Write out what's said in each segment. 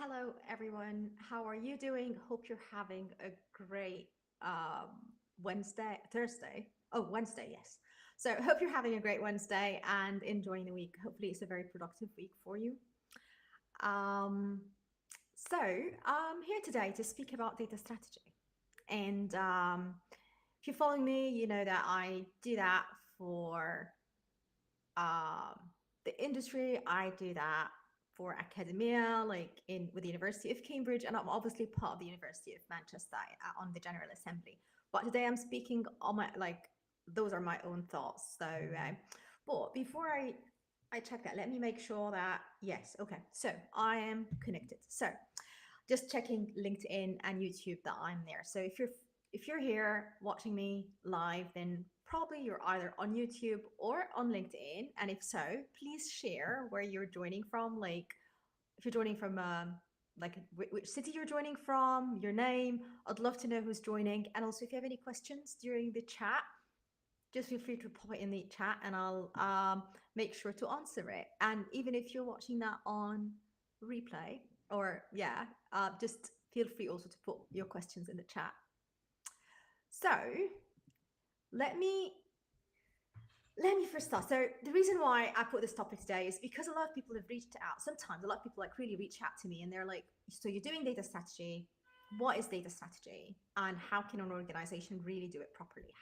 Hello, everyone. How are you doing? Hope you're having a great Thursday. Oh, Wednesday, yes. So, hope you're having a great Wednesday and enjoying the week. Hopefully, it's a very productive week for you. Um, I'm here today to speak about data strategy. And if you're following me, you know that I do that for um, the industry. I do that for academia, like in with the University of Cambridge, and I'm obviously part of the University of Manchester on the General Assembly. But today I'm speaking on my those are my own thoughts. But before I check that, let me make sure that yes, okay. So I am connected. So just checking LinkedIn and YouTube that I'm there. So if you're here watching me live, then probably you're either on YouTube or on LinkedIn. And if so, please share where you're joining from. Like if you're joining from which city you're joining from, your name. I'd love to know who's joining. And also if you have any questions during the chat, just feel free to pop it in the chat and I'll make sure to answer it. And even if you're watching that on replay, or yeah, just feel free also to put your questions in the chat. So let me first start. So the reason why I put this topic today is because a lot of people have reached out. Sometimes a lot of people like really reach out to me and they're like, so you're doing data strategy. What is data strategy? And how can an organization really do it properly?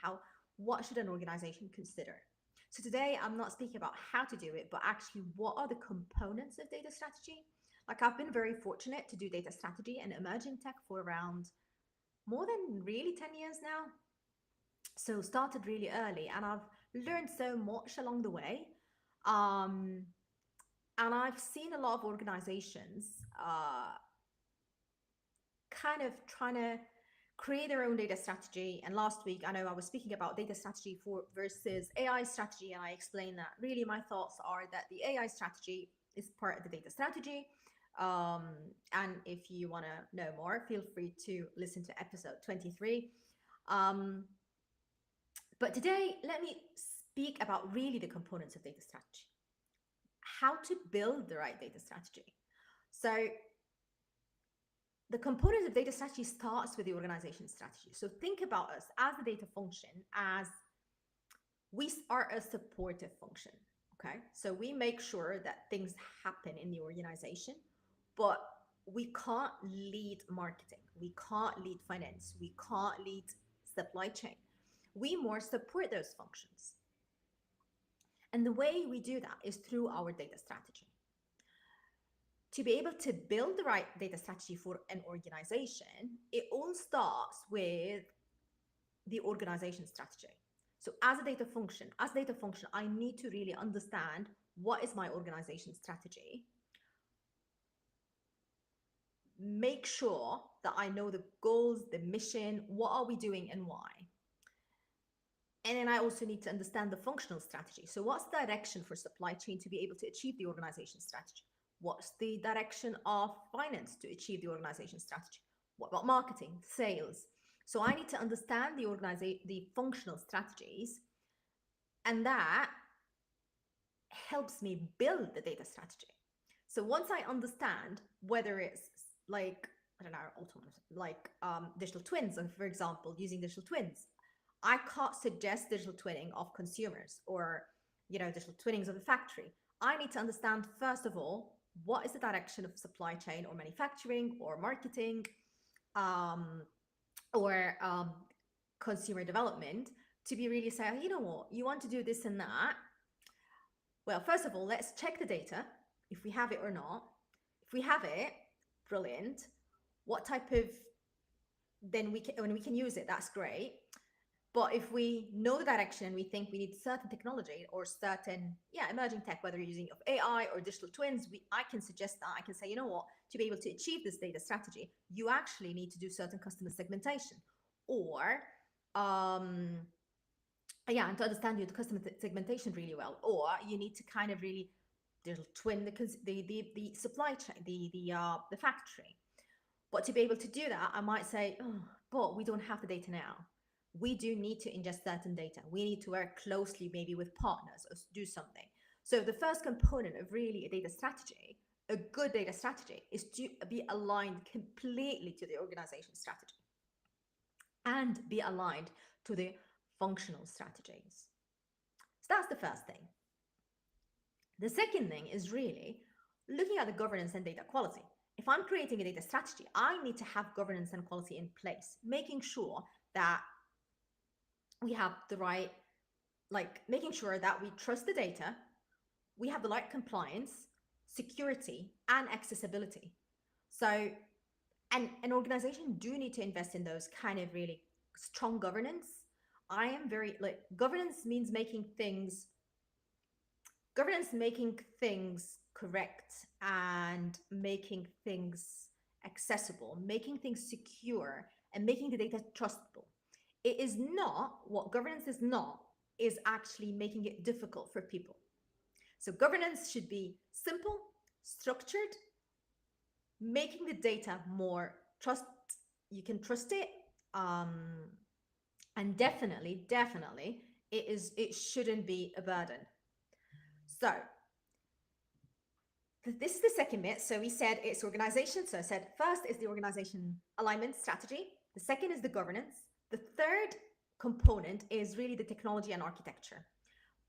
What should an organization consider? So today I'm not speaking about how to do it, but actually what are the components of data strategy? Like I've been very fortunate to do data strategy and emerging tech for around more than really 10 years now. So started really early and I've learned so much along the way. Um, and I've seen a lot of organizations kind of trying to create their own data strategy. And last week, I know I was speaking about data strategy for versus AI strategy, and I explained that really my thoughts are that the AI strategy is part of the data strategy. Um, and if you want to know more, feel free to listen to episode 23. Um, but today, let me speak about really the components of data strategy, how to build the right data strategy. So the component of data strategy starts with the organization strategy. So think about us as the data function as we are a supportive function. Okay. So we make sure that things happen in the organization, but we can't lead marketing. We can't lead finance. We can't lead supply chain. We more support those functions. And the way we do that is through our data strategy. To be able to build the right data strategy for an organization, it all starts with the organization strategy. So as a data function, I need to really understand what is my organization strategy. Make sure that I know the goals, the mission, what are we doing and why. And then I also need to understand the functional strategy. So what's the direction for supply chain to be able to achieve the organization strategy? What's the direction of finance to achieve the organization strategy? What about marketing, sales? So I need to understand the functional strategies, and that helps me build the data strategy. So once I understand whether it's like, I don't know, digital twins, and for example, using digital twins, I can't suggest digital twinning of consumers or, digital twinnings of a factory. I need to understand, first of all, what is the direction of supply chain or manufacturing or marketing um, or consumer development to be really saying, you know what, you want to do this and that. Well, first of all, let's check the data, if we have it or not. If we have it, brilliant. What type of, then when we can use it, that's great. But if we know the direction and we think we need certain technology or certain, emerging tech, whether you're using of AI or digital twins, I can suggest that. I can say, you know what, to be able to achieve this data strategy, you actually need to do certain customer segmentation, or and to understand your customer segmentation really well, or you need to kind of really digital twin the supply chain, the factory. But to be able to do that, I might say, oh, but we don't have the data now. We do need to ingest certain data. We need to work closely maybe with partners or do something. So the first component of really a data strategy a good data strategy is to be aligned completely to the organization strategy and be aligned to the functional strategies. So that's the first thing. The second thing is really looking at the governance and data quality. If I'm creating a data strategy, I need to have governance and quality in place, making sure that we have the right, like making sure that we trust the data, we have the right compliance, security, and accessibility. So, and an organization do need to invest in those kind of really strong governance. I am very like governance making things correct and making things accessible, making things secure, and making the data trustable. It is not what governance is not, is actually making it difficult for people. So governance should be simple, structured, making the data more trust, you can trust it. And definitely it shouldn't be a burden. So this is the second bit. So we said it's organization. So I said first is the organization alignment strategy. The second is the governance. The third component is really the technology and architecture.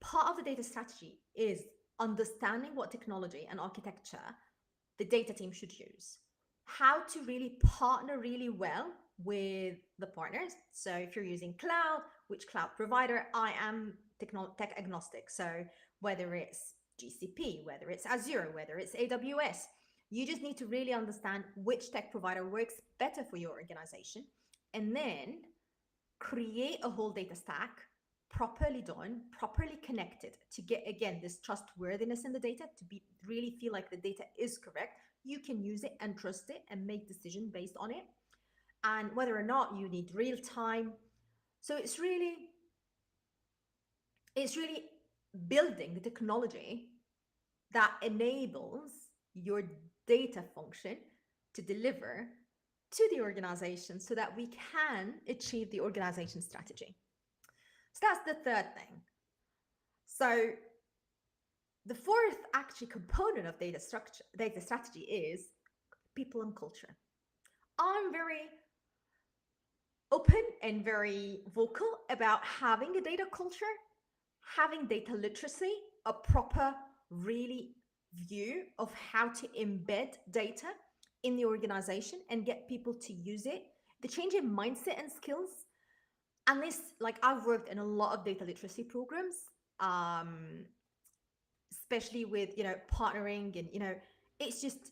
Part of the data strategy is understanding what technology and architecture the data team should use, how to really partner really well with the partners. So if you're using cloud, which cloud provider? I am tech agnostic. So whether it's GCP, whether it's Azure, whether it's AWS, you just need to really understand which tech provider works better for your organization, and then create a whole data stack properly done, properly connected to get, again, this trustworthiness in the data, to be really feel like the data is correct. You can use it and trust it and make decisions based on it. And whether or not you need real time. So it's really building the technology that enables your data function to deliver to the organization so that we can achieve the organization strategy. So that's the third thing. So the fourth actually component of data strategy is people and culture. I'm very open and very vocal about having a data culture, having data literacy, a proper really view of how to embed data in the organization and get people to use it, the change in mindset and skills. And this, like, I've worked in a lot of data literacy programs, especially with, partnering, and, it's just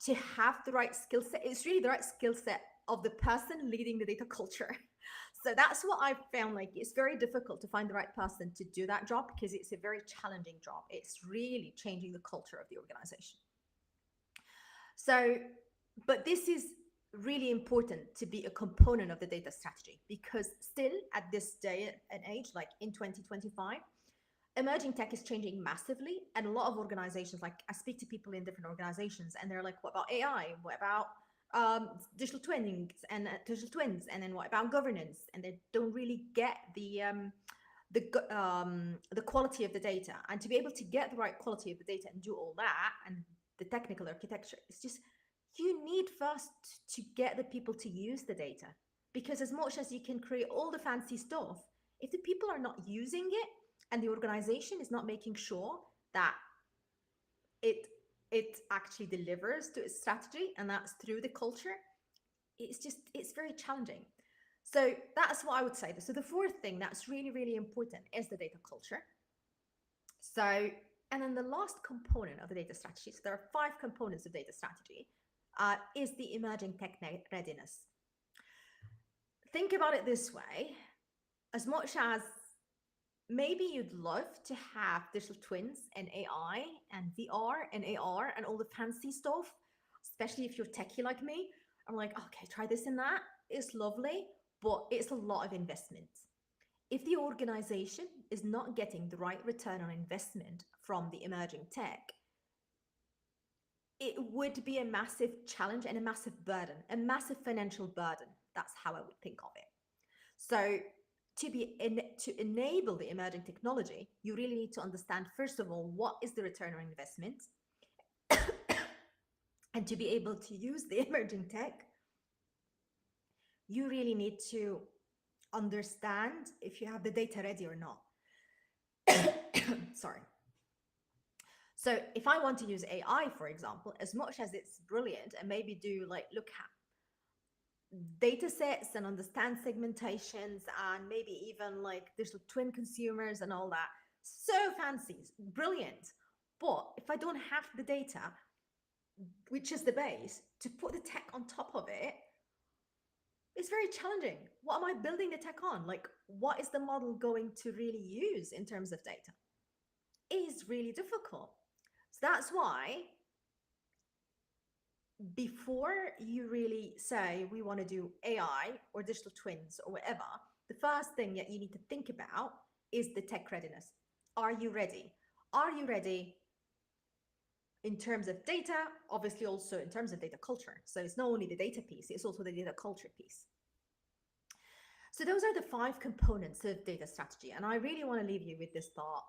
to have the right skill set. It's really the right skill set of the person leading the data culture. So that's what I've found. Like, it's very difficult to find the right person to do that job because it's a very challenging job. It's really changing the culture of the organization. So, but this is really important to be a component of the data strategy, because still at this day and age, like in 2025, emerging tech is changing massively. And a lot of organizations, like I speak to people in different organizations and they're like, what about AI? What about digital twins, and then what about governance? And they don't really get the quality of the data. And to be able to get the right quality of the data and do all that, and the technical architecture, it's just, you need first to get the people to use the data. Because as much as you can create all the fancy stuff, if the people are not using it and the organization is not making sure that it actually delivers to its strategy, and that's through the culture, it's very challenging. So that's what I would say. So the fourth thing that's really, really important is the data culture. So, and then the last component of the data strategy, so there are 5 components of data strategy, is the emerging tech readiness. Think about it this way. As much as maybe you'd love to have digital twins and AI and VR and AR and all the fancy stuff, especially if you're techie like me, I'm like, okay, try this and that. It's lovely, but it's a lot of investment. If the organization is not getting the right return on investment from the emerging tech, it would be a massive challenge and a massive burden, a massive financial burden. That's how I would think of it. So to enable the emerging technology, you really need to understand, first of all, what is the return on investment? And to be able to use the emerging tech, you really need to understand if you have the data ready or not. Sorry. So if I want to use AI, for example, as much as it's brilliant and maybe do like look at data sets and understand segmentations and maybe even like digital twin consumers and all that, so fancy, brilliant. But if I don't have the data, which is the base, to put the tech on top of it, it's very challenging. What am I building the tech on? Like, what is the model going to really use in terms of data? It is really difficult. So that's why before you really say we want to do AI or digital twins or whatever, the first thing that you need to think about is the tech readiness. Are you ready? Are you ready in terms of data? Obviously, also in terms of data culture. So it's not only the data piece, it's also the data culture piece. So those are the 5 components of data strategy. And I really want to leave you with this thought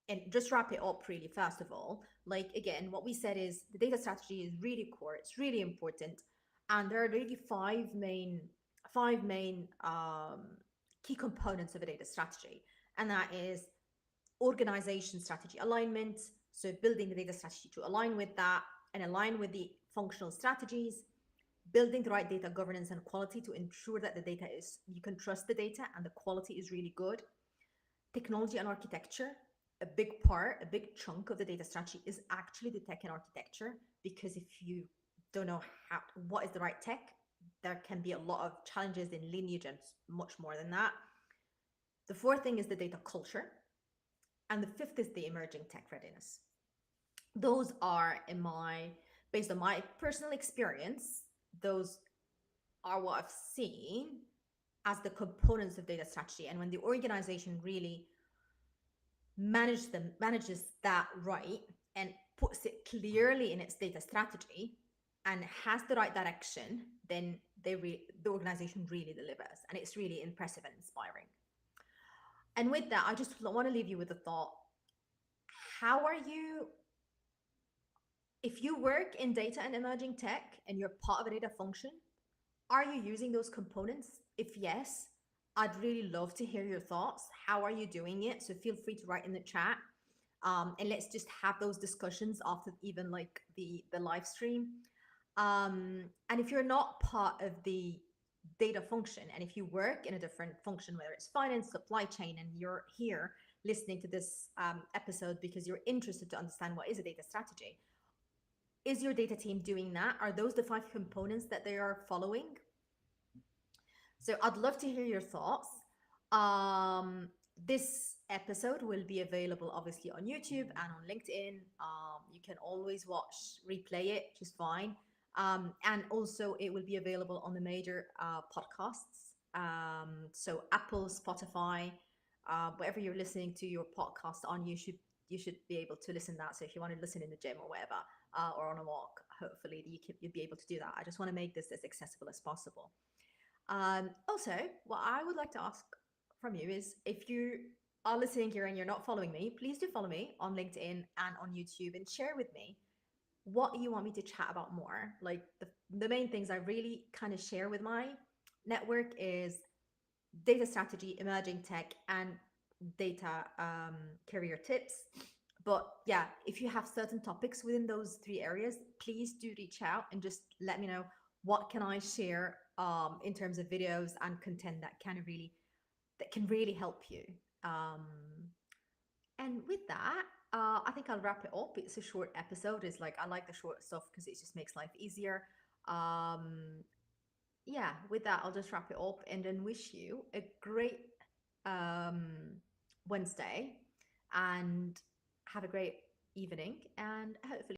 and just wrap it up really fast of all. Like again, what we said is the data strategy is really core, it's really important. And there are really five main key components of a data strategy. And that is organization strategy alignment. So building the data strategy to align with that and align with the functional strategies, building the right data governance and quality to ensure that the data is, you can trust the data and the quality is really good. Technology and architecture, a big part, a big chunk of the data strategy is actually the tech and architecture, because if you don't know what is the right tech, there can be a lot of challenges in lineage and much more than that. The 4th thing is the data culture. And the 5th is the emerging tech readiness. Those are based on my personal experience, those are what I've seen as the components of data strategy. And when the organization really manages that right and puts it clearly in its data strategy and has the right direction, then the organization really delivers, and it's really impressive and inspiring. And with that, I just want to leave you with the thought: how are you, if you work in data and emerging tech and you're part of a data function, are you using those components? If yes, I'd really love to hear your thoughts. How are you doing it? So feel free to write in the chat. And let's just have those discussions after even like the live stream. And if you're not part of the data function, and if you work in a different function, whether it's finance, supply chain, and you're here listening to this episode because you're interested to understand what is a data strategy, is your data team doing that? Are those the 5 components that they are following? So I'd love to hear your thoughts. This episode will be available obviously on YouTube and on LinkedIn. You can always replay it, which is fine. And also it will be available on the major podcasts. So Apple, Spotify, wherever you're listening to your podcast on, you should be able to listen to that. So if you want to listen in the gym or whatever, or on a walk, hopefully you'll be able to do that. I just want to make this as accessible as possible. Also, what I would like to ask from you is, if you are listening here and you're not following me, please do follow me on LinkedIn and on YouTube and share with me what you want me to chat about more. Like the main things I really kind of share with my network is data strategy, emerging tech, and data career tips. But yeah, if you have certain topics within those 3 areas, please do reach out and just let me know what can I share in terms of videos and content that can really help you. And with that, I think I'll wrap it up. It's a short episode. It's like, I like the short stuff because it just makes life easier. Yeah, with that, I'll just wrap it up and then wish you a great Wednesday, and have a great evening, and hopefully